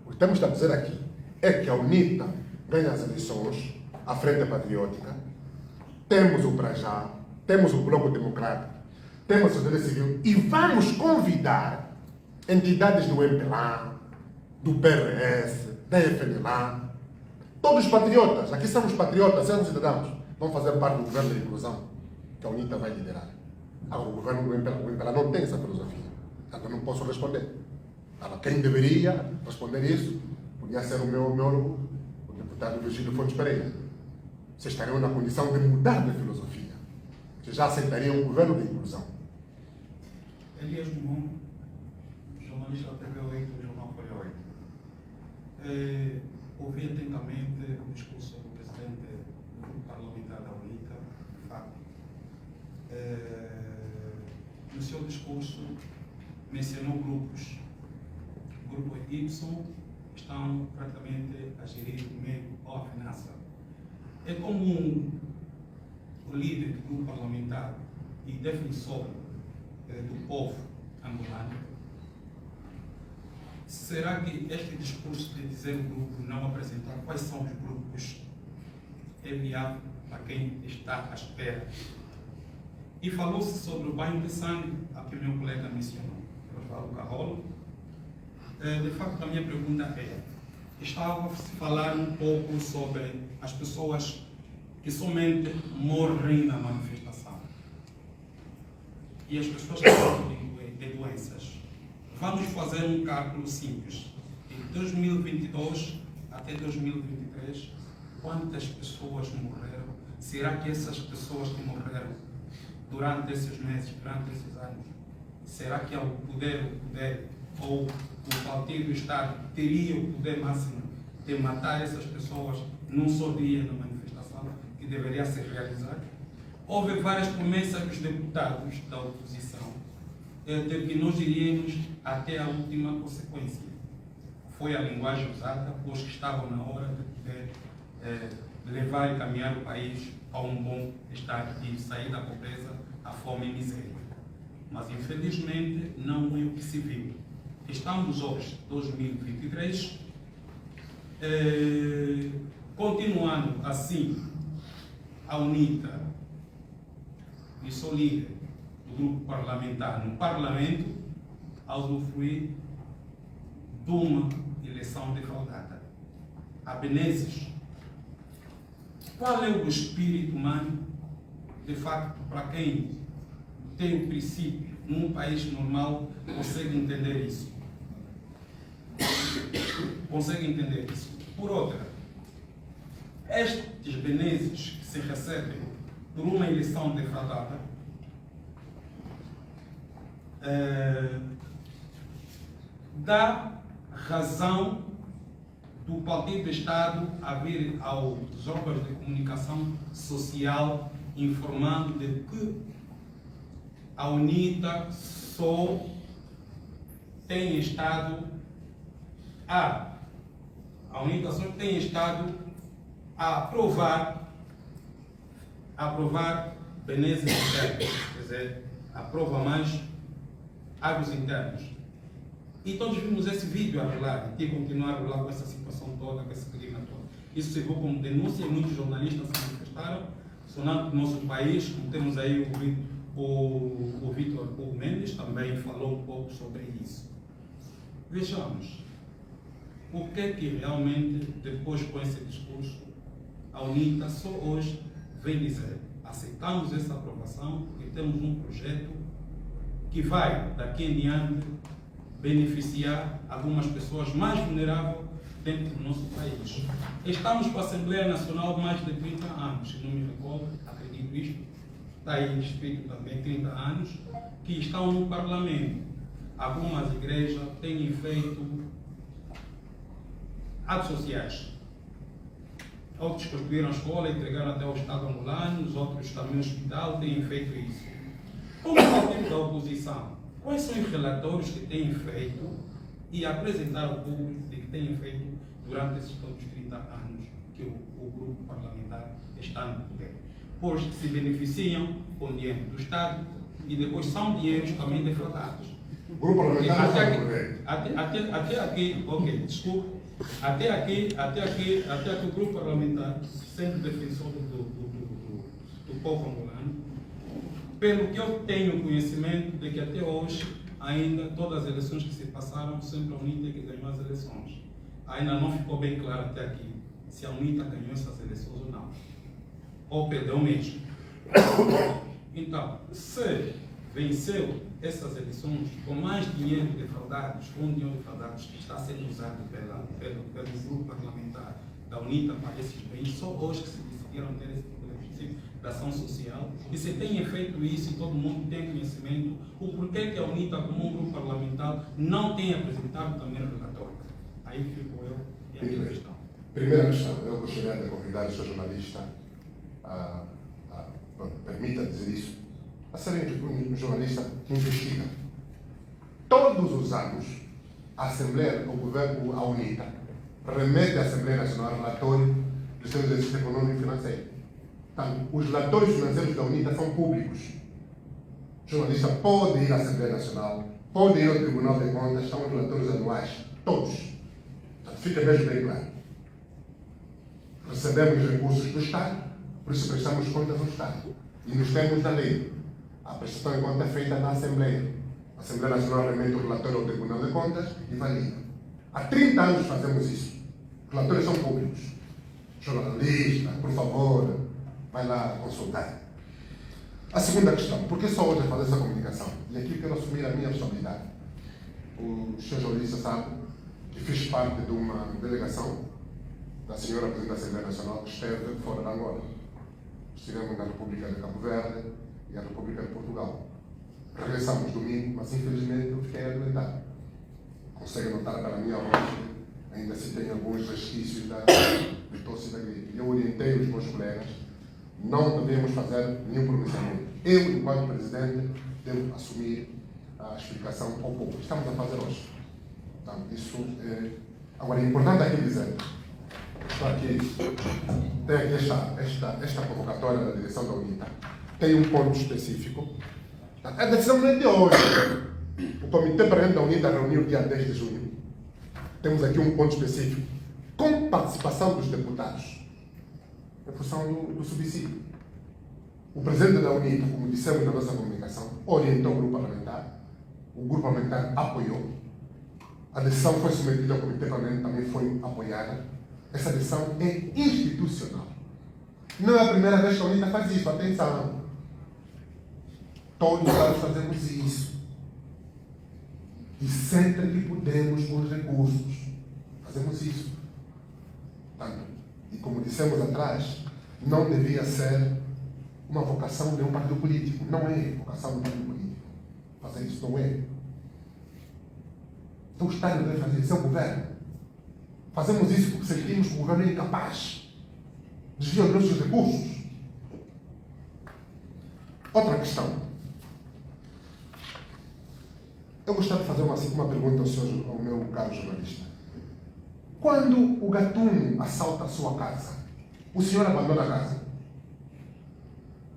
O que temos a dizer aqui é que a UNITA ganha as eleições, a Frente Patriótica, temos o Prajá, temos o Bloco Democrático, temos a sociedade civil e vamos convidar entidades do MPLA, do PRS, da FNLA, todos os patriotas, aqui somos patriotas, somos cidadãos, vão fazer parte do governo da inclusão que a UNITA vai liderar. Agora, o governo do MPLA não tem essa filosofia. Portanto, eu não posso responder. Agora, quem deveria responder isso podia ser o deputado Virgílio Fontes Pereira. Vocês estariam na condição de mudar de filosofia. Vocês já aceitariam um governo de inclusão. Elias Dumont, jornalista da TV 8 do jornal Folha 8. Ouvi atentamente o discurso do presidente do grupo parlamentar da UNITA, de facto. No seu discurso mencionou grupos. O grupo Y estão praticamente a gerir o meio ou a finança. É comum o líder do grupo parlamentar e defensor do povo angolano. Será que este discurso de dizer o grupo, não apresentar quais são os grupos, é viável para quem está à espera? E falou-se sobre o banho de sangue, a que o meu colega mencionou, Osvaldo Carrolo. De facto, a minha pergunta é: estava a se falar um pouco sobre as pessoas que somente morrem na manifestação e as pessoas que sofrem de doenças. Vamos fazer um cálculo simples. Em 2022 até 2023, quantas pessoas morreram? Será que essas pessoas que morreram durante esses meses, durante esses anos, será que o poder ou o partido do Estado teria o poder máximo de matar essas pessoas num só dia na manifestação que deveria ser realizada? Houve várias promessas dos deputados da oposição de que nós iríamos até a última consequência. Foi a linguagem usada, pois que estavam na hora de poder levar e caminhar o país a um bom estado e sair da pobreza, a fome e miséria. Mas infelizmente não é o que se viu. Estamos hoje, 2023, continuando assim, a UNITA, e sou líder do grupo parlamentar no Parlamento, a usufruir de uma eleição defraudada. A Benezes, qual é o espírito humano, de facto, para quem tem o princípio, num país normal, consegue entender isso? Consegue entender isso? Por outra, estes Benezes que se recebem por uma eleição defraudada, dá razão do Partido do Estado a vir aos órgãos de comunicação social informando de que a UNITA só tem estado a aprovar Benezes internos, quer dizer, aprova mais águas internos. E todos vimos esse vídeo a rolar e continuar a rolar com essa situação toda, com esse clima todo. Isso serviu como denúncia e muitos jornalistas se manifestaram, sonando no nosso país, como temos aí o Vítor Hugo Mendes também falou um pouco sobre isso. Vejamos, o que é que realmente, depois com esse discurso, a UNITA só hoje vem dizer: aceitamos essa aprovação porque temos um projeto que vai, daqui em diante, beneficiar algumas pessoas mais vulneráveis dentro do nosso país. Estamos com a Assembleia Nacional mais de 30 anos, se não me recordo, acredito isto, está aí escrito também 30 anos, que estão no Parlamento. Algumas igrejas têm feito atos sociais. Outros construíram a escola, entregaram até ao Estado angolano, os outros também o hospital têm feito isso. Como partido da oposição, quais são os relatórios que têm feito e apresentar ao público de que têm feito durante esses todos 30 anos que o grupo parlamentar está no poder? Pois se beneficiam com dinheiro do Estado e depois são dinheiros também defraudados. O grupo parlamentar Até aqui, ok, desculpe. Até aqui o grupo parlamentar, sempre defensor do povo angolano, pelo que eu tenho conhecimento de que até hoje, ainda todas as eleições que se passaram, sempre a UNITA que ganhou as eleições. Ainda não ficou bem claro até aqui se a UNITA ganhou essas eleições ou não. Ou perdeu mesmo. Então, se venceu essas eleições com mais dinheiro defraudados, com dinheiro defraudados que está sendo usado pelo grupo parlamentar da UNITA para esses bens, só hoje que se decidiram ter esse princípio da ação social, e se tem feito isso e todo mundo tem conhecimento, o porquê que a UNITA, como um grupo parlamentar, não tem apresentado também o relatório. Aí fico eu e a minha questão. Primeira questão, eu gostaria de convidar o seu jornalista permita dizer isso, a serem um jornalista que investiga. Todos os anos, a Assembleia, o Governo, a UNITA, remete à Assembleia Nacional relatório do seu exercício econômico e financeiro. Então, os relatórios financeiros da UNITA são públicos. O jornalista pode ir à Assembleia Nacional, pode ir ao Tribunal de Contas, são os relatórios anuais, todos. Então, fica mesmo bem claro. Recebemos recursos do Estado, por isso prestamos contas ao Estado. E nos termos da lei, a prestação de conta é feita na Assembleia. A Assembleia Nacional remete o relatório ao Tribunal de Contas e valida. Há 30 anos fazemos isso. Os relatórios são públicos. Jornalista, por favor, vai lá consultar. A segunda questão, por que só hoje fazer essa comunicação? E aqui quero assumir a minha responsabilidade. O senhor jornalista sabe que fiz parte de uma delegação da senhora Presidente da Assembleia Nacional que esteve fora da Angola. Estivemos na República de Cabo Verde e a República de Portugal. Regressamos domingo, mas infelizmente eu fiquei adoentado. Consegue notar pela minha voz, ainda se tem alguns resquícios de tosse da gripe. Eu orientei os meus colegas, não devemos fazer nenhum pronunciamento. Eu, enquanto Presidente, devo assumir a explicação ao povo. Estamos a fazer hoje. Então, isso é... Agora, é importante aqui dizer, Está aqui, tem aqui esta convocatória da direção da UNITA. Tem um ponto específico. A decisão não é de hoje. O Comitê Permanente da UNITA reuniu dia 10 de junho. Temos aqui um ponto específico. Com participação dos deputados, em função do subsídio. O presidente da UNITA, como dissemos na nossa comunicação, orientou o grupo parlamentar. O grupo parlamentar apoiou. A decisão foi submetida ao Comitê Permanente, também foi apoiada. Essa decisão é institucional. Não é a primeira vez que a UNITA faz isso, atenção. Todos nós fazemos isso. E sempre que podemos, com os recursos, fazemos isso. Portanto, e como dissemos atrás, não devia ser uma vocação de um partido político. Não é vocação de um partido político. Fazer isso não é. Então o Estado deve fazer isso, é o governo. Fazemos isso porque sentimos que o governo é incapaz. Desvia os nossos recursos. Outra questão. Eu gostaria de fazer uma pergunta ao meu caro jornalista. Quando o gatuno assalta a sua casa, o senhor abandona a casa?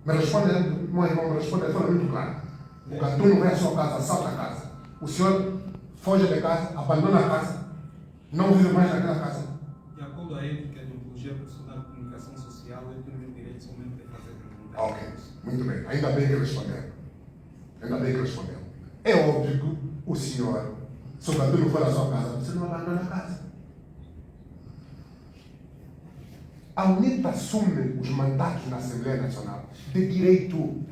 Me responde, meu irmão, me responde de forma muito clara. O gatuno vai à sua casa, assalta a casa. O senhor foge de casa, abandona a casa, não vive mais naquela casa. De acordo à ética do projeto profissional de comunicação social, eu tenho o direito somente de fazer perguntas. Ok, muito bem. Ainda bem que respondeu. Ainda bem que respondeu. É óbvio que o senhor, se o gatuno for à sua casa, você não abandona a casa. A UNITA assume os mandatos na Assembleia Nacional de direito.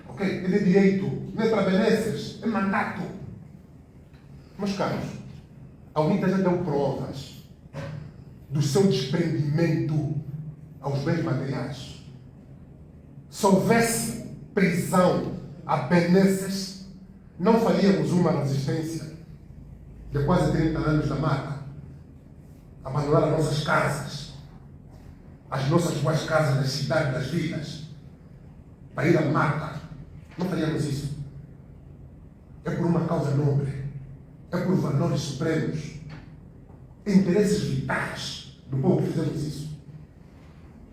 Ok? É de direito. Não é para benesses, é mandato. Meus caros, a UNITA já deu provas do seu desprendimento aos bens materiais. Se houvesse prisão a benesses, não faríamos uma resistência de quase 30 anos da mata. Abandonar as nossas casas, as nossas boas casas das cidades, das vilas, para ir à mata. Não faríamos isso. É por uma causa nobre, é por valores supremos, interesses vitais do povo que fizemos isso.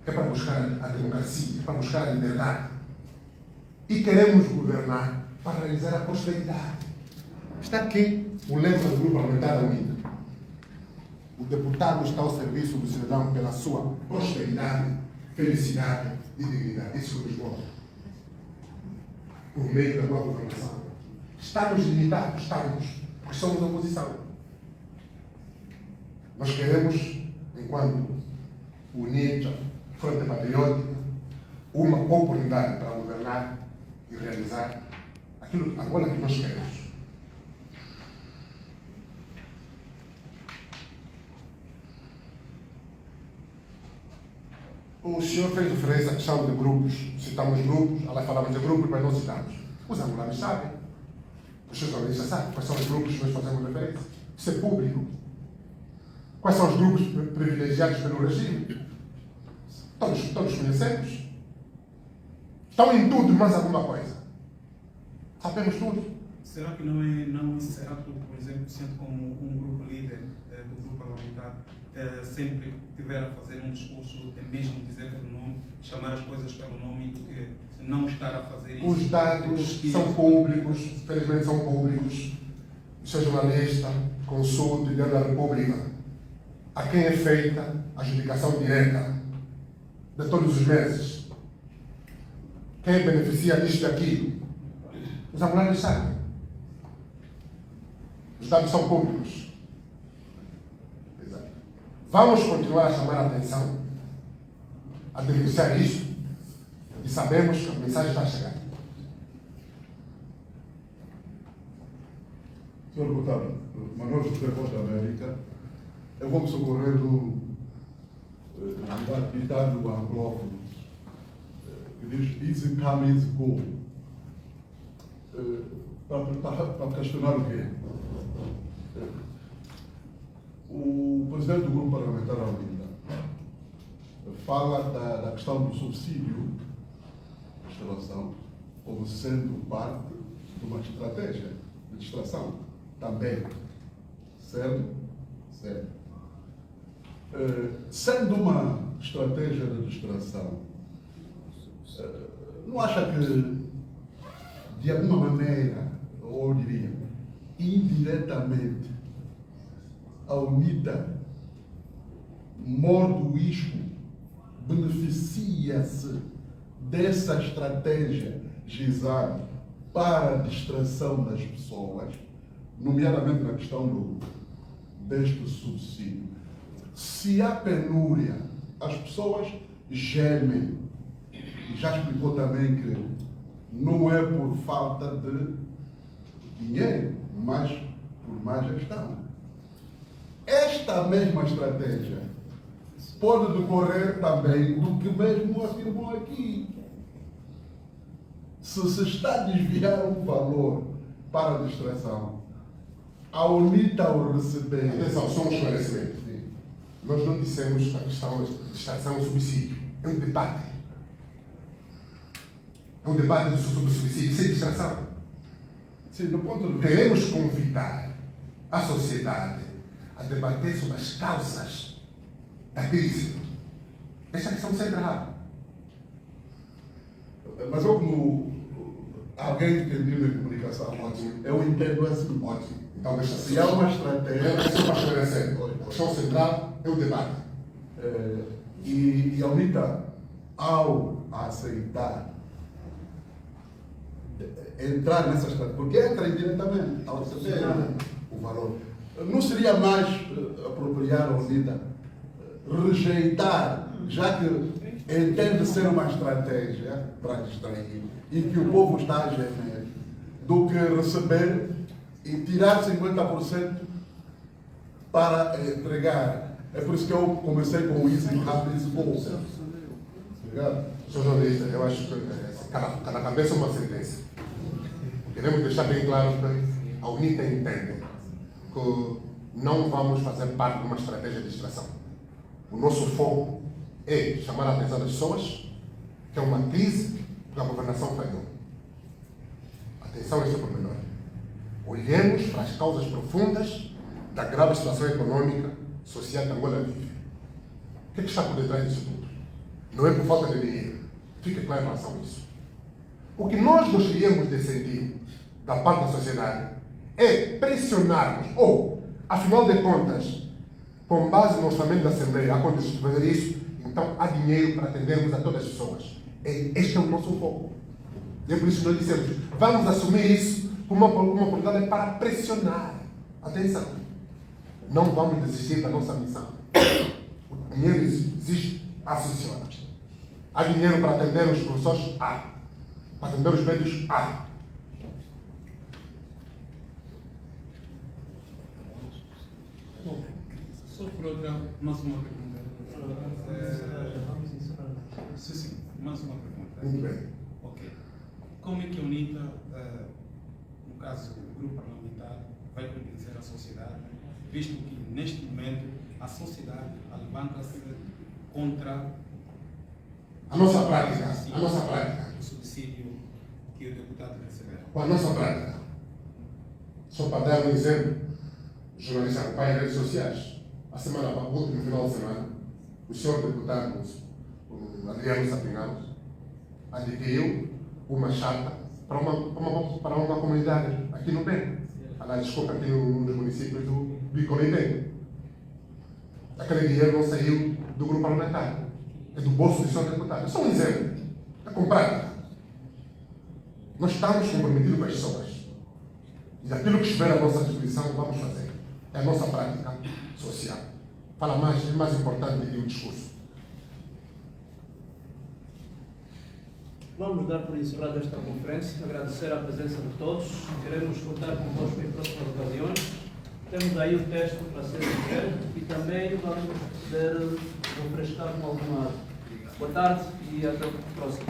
É para buscar a democracia, é para buscar a liberdade. E queremos governar para realizar a prosperidade. Está aqui o lema do grupo parlamentar da UNITA. O deputado está ao serviço do cidadão pela sua prosperidade, felicidade e dignidade. Isso nos move. Por meio da boa governação. Estamos limitados, porque somos oposição. Nós queremos, enquanto UNITA, Frente Patriótica, uma oportunidade para governar e realizar aquilo agora que nós queremos. O senhor fez referência à questão de grupos. Citamos grupos, lá falamos de grupos, mas não citamos. Os angolanos sabem. Os seus jornalistas sabem quais são os grupos que nós fazemos referência. Isso é público. Quais são os grupos privilegiados pelo regime? Todos conhecemos. Estão em tudo, mais alguma coisa. Sabemos tudo. Será que não será tudo, por exemplo, sendo como um grupo líder do grupo parlamentar sempre tiver a fazer um discurso, mesmo dizer pelo nome, chamar as coisas pelo nome, porque não estar a fazer isso? Os dados são públicos, felizmente são públicos. O seu jornalista consulte o Diário da República, a quem é feita a adjudicação direta de todos os meses. Quem beneficia disto e daquilo. Os angolanos sabem. Os dados são públicos. Exato. Vamos continuar a chamar a atenção, a denunciar isto, e sabemos que a mensagem está a chegar. Senhor Deputado, Manuel José Voz da América, eu vou me socorrer do ditado anglófono, que diz easy come, easy go. Para questionar o quê? O presidente do grupo parlamentar da UNITA fala da questão do subsídio de instalação como sendo parte de uma estratégia de distração também. Certo? Certo. Sendo uma estratégia de distração, não acha que, de alguma maneira, ou eu diria, indiretamente, a UNITA, morde o isco, beneficia-se dessa estratégia gizada para a distração das pessoas, nomeadamente na questão deste subsídio? Se há penúria, as pessoas gemem. E já explicou também que não é por falta de dinheiro, mas por má gestão. Esta mesma estratégia pode decorrer também do que mesmo afirmou aqui. Se está a desviar um valor para a distração, a UNITA ao receber... Atenção, só um esclarecimento. Nós não dissemos que a questão de distração é um subsídio. É um debate. É um debate sobre subsídio sem distração. Sim, do ponto de vista... Queremos convidar a sociedade a debater sobre as causas da crise. Esta questão central. Mas eu, como alguém entendido em comunicação, eu entendo assim. Ótimo. Então, deixa Se há uma estratégia... É só para esclarecer. A questão central é o debate. E a UNITA, ao aceitar entrar nessa estratégia, porque entra indiretamente ao receber o valor, não seria mais apropriado a UNITA rejeitar, já que entende ser uma estratégia para distrair e que o povo está a gemer, do que receber e tirar 50% para entregar? É por isso que eu comecei com o Easy Rápido e Bolsa. Obrigado. Sr. jornalista, eu acho que cada cabeça é uma sentença. Queremos deixar bem claro que a UNITA entende que não vamos fazer parte de uma estratégia de distração. O nosso foco é chamar a atenção das pessoas que é uma crise que a governação falhou. Atenção a este pormenor. Olhemos para as causas profundas da grave situação econômica, social que Angola vive. O que é que está por detrás disso tudo? Não é por falta de dinheiro. Fique claro em relação a isso. O que nós gostaríamos de sentir da parte da sociedade é pressionarmos, ou, afinal de contas, com base no orçamento da Assembleia, há contas de fazer isso, então há dinheiro para atendermos a todas as pessoas. Este é o nosso foco. E é por isso que nós dissemos, vamos assumir isso como uma oportunidade para pressionar. Atenção, não vamos desistir da nossa missão. O dinheiro existe, funciona. Há dinheiro para atender os professores? Há. Para atender os médicos? Há. Só por outra, mais uma pergunta. Sim, mais uma pergunta. Muito bem. Ok. Como é que a UNITA, no caso o grupo parlamentar, vai convencer a sociedade, visto que neste momento a sociedade levanta-se contra A nossa prática. o subsídio que o deputado recebeu? Com a nossa prática. Só para dar um exemplo, o jornalista acompanha redes sociais. A semana, o último final de semana, o senhor deputado, o Adriano Sapinal, adquiriu uma chata para uma comunidade aqui no Bem. Aliás, desculpa, aqui no município do Bicolibem. Aquele dinheiro não saiu do grupo parlamentar, é do bolso do senhor deputado. É só um exemplo. É com prática. Nós estamos comprometidos com as pessoas. E daquilo que estiver à nossa disposição, vamos fazer. É a nossa prática social. Fala mais, é mais importante que o discurso. Vamos dar por encerrada esta conferência, agradecer a presença de todos. Queremos contar convosco em próximas ocasiões. Temos aí o texto para ser entregue e também vamos poder refrescar com alguma. Boa tarde e até o próximo.